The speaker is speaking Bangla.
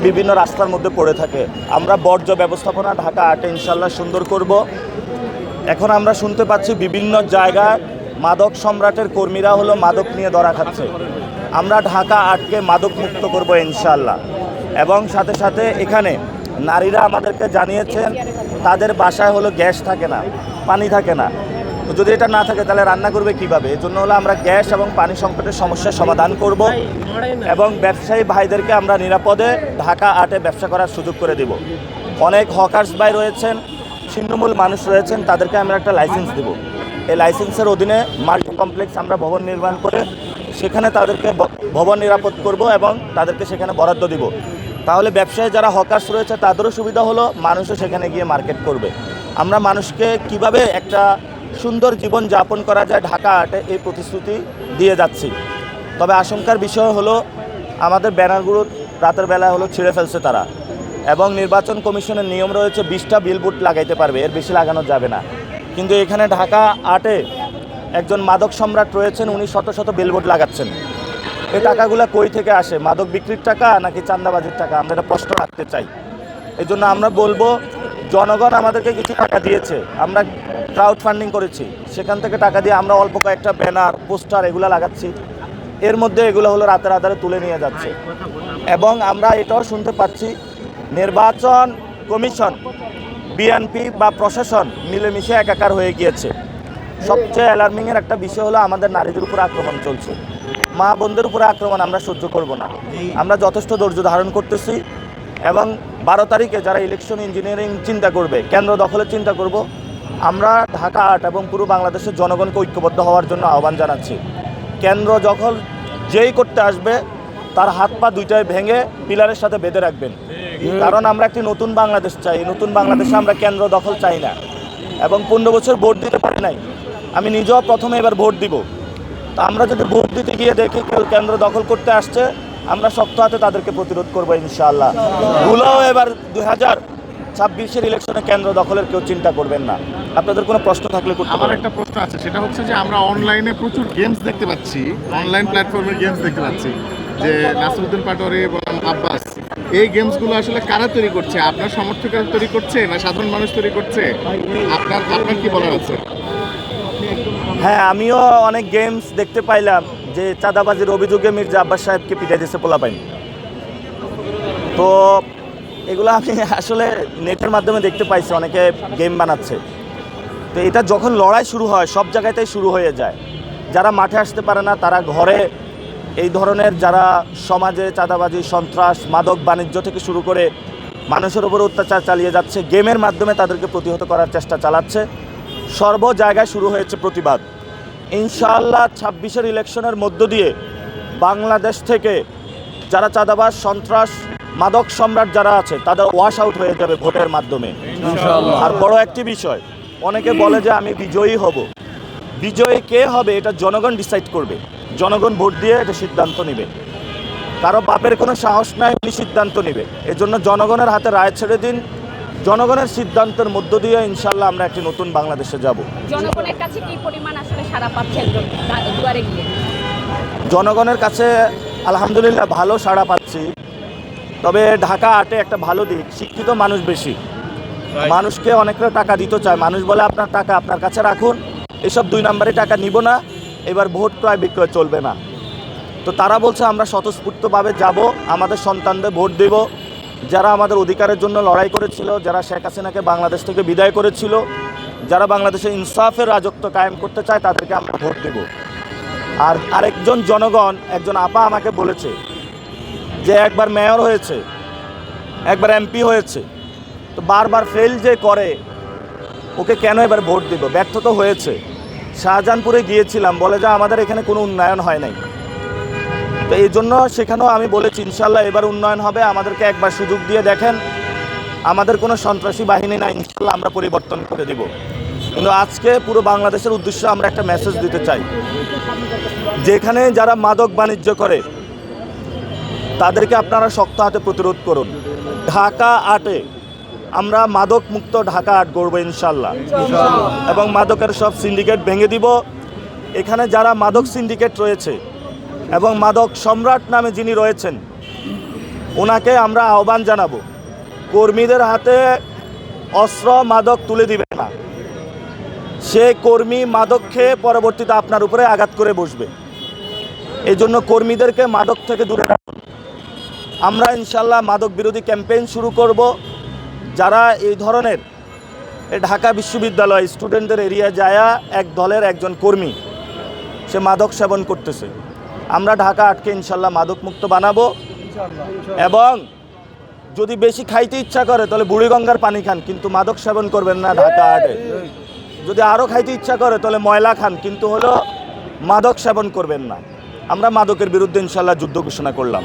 বিভিন্ন রাস্তার মধ্যে পড়ে থাকে। আমরা বর্জ্য ব্যবস্থাপনা ঢাকা আটে ইনশাল্লাহ সুন্দর করব। এখন আমরা শুনতে পাচ্ছি বিভিন্ন জায়গায় মাদক সম্রাটের কর্মীরা হলো মাদক নিয়ে ধরা খাচ্ছে। আমরা ঢাকা আটকে মাদক মুক্ত করব ইনশাল্লাহ। এবং সাথে সাথে এখানে নারীরা আমাদেরকে জানিয়েছেন তাদের বাসায় হলো গ্যাস থাকে না, পানি থাকে না। তো যদি এটা না থাকে তাহলে রান্না করবে কিভাবে? এজন্য হলো আমরা গ্যাস এবং পানি সংকটের সমস্যার সমাধান করব এবং ব্যবসায়ী ভাইদেরকে আমরা নিরাপদে ঢাকা আটে ব্যবসা করার সুযোগ করে দেব। অনেক হকার্স ভাই রয়েছেন, ছিন্নমূল মানুষ রয়েছেন, তাদেরকে আমরা একটা লাইসেন্স দেব। এই লাইসেন্সের অধীনে মাল্টি কমপ্লেক্স আমরা ভবন নির্মাণ করে সেখানে তাদেরকে ভবন নিরাপদ করব এবং তাদেরকে সেখানে বরাদ্দ দিব। তাহলে ব্যবসায়ী যারা হকার্স রয়েছে তাদেরও সুবিধা হলো, মানুষও সেখানে গিয়ে মার্কেট করবে। আমরা মানুষকে কিভাবে একটা সুন্দর জীবন যাপন করা যায় ঢাকা আটে এই প্রতিশ্রুতি দিয়ে যাচ্ছি। তবে আশঙ্কার বিষয় হলো আমাদের ব্যানারগুলো রাতের বেলা হলো ছিঁড়ে ফেলছে তারা, এবং নির্বাচন কমিশনের নিয়ম রয়েছে 20টা বিলবোর্ড লাগাইতে পারবে, এর বেশি লাগানো যাবে না। কিন্তু এখানে ঢাকা আটে একজন মাদক সম্রাট রয়েছেন, উনি শত শত বিলবোর্ড লাগাচ্ছেন। এই টাকাগুলো কই থেকে আসে? মাদক বিক্রির টাকা নাকি চাঁদাবাজির টাকা? আমরা এটা প্রশ্ন রাখতে চাই। এই জন্য আমরা বলবো, জনগণ আমাদেরকে কিছু টাকা দিয়েছে, আমরা ক্রাউড ফান্ডিং করেছি, সেখান থেকে টাকা দিয়ে আমরা অল্প কয়েকটা ব্যানার পোস্টার এগুলো লাগাচ্ছি, এর মধ্যে এগুলো হলো রাতের আধারে তুলে নিয়ে যাচ্ছে। এবং আমরা এটাও শুনতে পাচ্ছি নির্বাচন কমিশন, বিএনপি বা প্রশাসন মিলেমিশে একাকার হয়ে গিয়েছে। সবচেয়ে অ্যালার্মিংয়ের একটা বিষয় হলো আমাদের নারীদের উপর আক্রমণ চলছে, মা বোনদের উপরে আক্রমণ আমরা সহ্য করব না। আমরা যথেষ্ট ধৈর্য ধারণ করতেছি এবং 12 তারিখে যারা ইলেকশন ইঞ্জিনিয়ারিং চিন্তা করবে, কেন্দ্র দখলের চিন্তা করব, আমরা ঢাকা আট এবং পুরো বাংলাদেশের জনগণকে ঐক্যবদ্ধ হওয়ার জন্য আহ্বান জানাচ্ছি। কেন্দ্র দখল যেই করতে আসবে তার হাত পা দুইটায় ভেঙে পিলারের সাথে বেঁধে রাখবেন, কারণ আমরা একটি নতুন বাংলাদেশ চাই। নতুন বাংলাদেশে আমরা কেন্দ্র দখল চাই না। এবং 15 বছর ভোট দিতে পারি নাই, আমি নিজেও প্রথমে এবার ভোট দিব। তা আমরা যদি ভোট দিতে গিয়ে দেখি কেউ কেন্দ্র দখল করতে আসছে, আমরা শক্ত হাতে তাদেরকে প্রতিরোধ করবো ইনশাআল্লাহ। ভুলেও এবার 2026-এর ইলেকশনে কেন্দ্র দখলের কেউ চিন্তা করবেন না। আপনাদের কোনো প্রশ্ন থাকলে করতে পারেন। আমার একটা প্রশ্ন আছে, সেটা হচ্ছে যে আমরা অনলাইনে প্রচুর গেমস দেখতে পাচ্ছি, অনলাইন প্ল্যাটফর্মের গেমস দেখতে পাচ্ছি, যে নাসিরউদ্দিন পাটোয়ারি এবং আব্বাস, এই গেমসগুলো আসলে কারা তৈরি করছে? আপনার সমর্থকরা তৈরি করছে না সাধারণ মানুষ তৈরি করছে? আপনার কি বলার আছে? হ্যাঁ, আমিও অনেক গেমস দেখতে পাইলাম যে চাঁদাবাজির অভিযোগে মির্জা আব্বাস সাহেবকে পিটাই দিয়েছে পোলাপাইন। তো এগুলো আমি আসলে নেটের মাধ্যমে দেখতে পাইছি, অনেকে গেম বানাচ্ছে। তো এটা যখন লড়াই শুরু হয় সব জায়গাতেই শুরু হয়ে যায়। যারা মাঠে আসতে পারে না তারা ঘরে এই ধরনের যারা সমাজে চাঁদাবাজি, সন্ত্রাস, মাদক বাণিজ্য থেকে শুরু করে মানুষের উপর অত্যাচার চালিয়ে যাচ্ছে, গেমের মাধ্যমে তাদেরকে প্রতিহত করার চেষ্টা চালাচ্ছে। সর্ব জায়গায় শুরু হয়েছে প্রতিবাদ। ইনশাআল্লাহ 26-এর ইলেকশনের মধ্য দিয়ে বাংলাদেশ থেকে যারা চাঁদাবাজ, সন্ত্রাস, মাদক সম্রাট যারা আছে তাদের ওয়াশ আউট হয়ে যাবে ভোটের মাধ্যমে ইনশাআল্লাহ। আর বড় একটি বিষয়, অনেকে বলে যে আমি বিজয়ী হব। বিজয়ী কে হবে এটা জনগণ ডিসাইড করবে, জনগণ ভোট দিয়ে এটা সিদ্ধান্ত নেবে। কারো বাপের কোনো সাহস নাই, উনি সিদ্ধান্ত নেবে। এজন্য জনগণের হাতে রায় ছেড়ে দিন, জনগণের সিদ্ধান্তের মধ্য দিয়ে ইনশাআল্লাহ আমরা একটি নতুন বাংলাদেশে যাব। জনগণের কাছে কি পরিমাণ আসলে সাড়া পাচ্ছেন দুয়ারে গিয়ে? জনগণের কাছে আলহামদুলিল্লাহ ভালো সাড়া পাচ্ছি। তবে ঢাকা আটে একটা ভালো দিক, শিক্ষিত মানুষ বেশি, মানুষকে অনেকটা টাকা দিতে চায়। মানুষ বলে আপনার টাকা আপনার কাছে রাখুন, এসব 2 নম্বরে টাকা নিব না, এবার ভোট ক্রয় বিক্রয় চলবে না। তো তারা বলছে আমরা স্বতঃস্ফূর্তভাবে যাব, আমাদের সন্তানদের ভোট দেব, যারা আমাদের অধিকারের জন্য লড়াই করেছিল, যারা শেখ হাসিনাকে বাংলাদেশ থেকে বিদায় করেছিল, যারা বাংলাদেশে ইনসাফের রাজত্ব কায়েম করতে চায়, তাদেরকে আমরা ভোট দেব। আর আরেকজন জনগণ, একজন আপা আমাকে বলেছে যে একবার মেয়র হয়েছে, একবার এমপি হয়েছে, তো বারবার ফেল যে করে, ওকে কেন এবার ভোট দেব? ব্যর্থ তো হয়েছে। শাহজাহানপুরে গিয়েছিলাম, বলে যে আমাদের এখানে কোনো উন্নয়ন হয় নাই। তো এই জন্য সেখানেও আমি বলেছি ইনশাল্লাহ এবার উন্নয়ন হবে, আমাদেরকে একবার সুযোগ দিয়ে দেখেন। আমাদের কোনো সন্ত্রাসী বাহিনী নাই, ইনশাল্লাহ আমরা পরিবর্তন করে দিব। কিন্তু আজকে পুরো বাংলাদেশের উদ্দেশ্যে আমরা একটা মেসেজ দিতে চাই, যেখানে যারা মাদক বাণিজ্য করে তাদেরকে আপনারা শক্ত হাতে প্রতিরোধ করুন। ঢাকা আটে আমরা মাদক মুক্ত ঢাকা আট গড়ব ইনশাল্লাহ, এবং মাদকের সব সিন্ডিকেট ভেঙে দিব। এখানে যারা মাদক সিন্ডিকেট রয়েছে এবং মাদক সম্রাট নামে যিনি রয়েছেন, ওনাকে আমরা আহ্বান জানাবো, কর্মীদের হাতে অস্ত্র মাদক তুলে দিবে না। সে কর্মী মাদক খেয়ে পরবর্তীতে আপনার উপরে আঘাত করে বসবে। এই জন্য কর্মীদেরকে মাদক থেকে দূরে রাখুন। আমরা ইনশাল্লাহ মাদক বিরোধী ক্যাম্পেইন শুরু করব। যারা এই ধরনের ঢাকা বিশ্ববিদ্যালয় স্টুডেন্টদের এরিয়া যায় এক দলের একজন কর্মী সে মাদক সেবন করতেছে, আমরা ঢাকা আটকে ইনশাল্লাহ মাদক মুক্ত বানাবো। এবং যদি বেশি খাইতে ইচ্ছা করে তাহলে বুড়িগঙ্গার পানি খান, কিন্তু মাদক সেবন করবেন না ঢাকা আটে। যদি আরও খাইতে ইচ্ছা করে তাহলে ময়লা খান, কিন্তু হলো মাদক সেবন করবেন না। আমরা মাদকের বিরুদ্ধে ইনশাল্লাহ যুদ্ধ ঘোষণা করলাম।